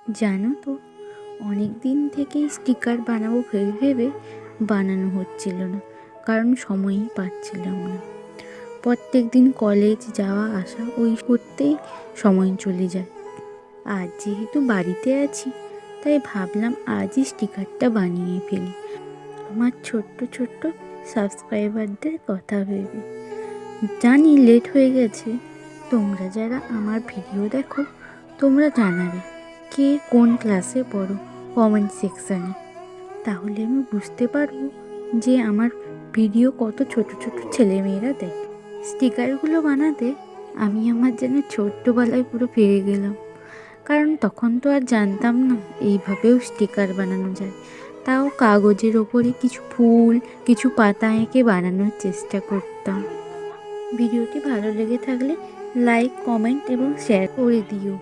জানো তো, অনেক দিন থেকেই স্টিকার বানাবো ভেবে ভেবে বানানো হচ্ছিল না, কারণ সময়ই পাচ্ছিলাম না। প্রত্যেক দিন কলেজ যাওয়া আসা ওই করতেই সময় চলে যায়। আজ যেহেতু বাড়িতে আছি, তাই ভাবলাম আজই স্টিকারটা বানিয়ে ফেলি, আমার ছোট্ট ছোট্ট সাবস্ক্রাইবারদের কথা ভেবে। জানি লেট হয়ে গেছে। তোমরা যারা আমার ভিডিও দেখো, তোমরা জানাবে কে কোন ক্লাসে পড়ো কমেন্ট সেকশানে। তাহলে আমি বুঝতে পারবো যে আমার ভিডিও কত ছোট ছোট ছেলেমেয়েরা দেখে। স্টিকারগুলো বানাতে আমি আমার যেন ছোট্টবেলায় পুরো ফিরে গেলাম, কারণ তখন তো আর জানতাম না এইভাবেও স্টিকার বানানো যায়। তাও কাগজের ওপরে কিছু ফুল, কিছু পাতা এঁকে বানানোর চেষ্টা করতাম। ভিডিওটি ভালো লেগে থাকলে লাইক, কমেন্ট এবং শেয়ার করে দিও।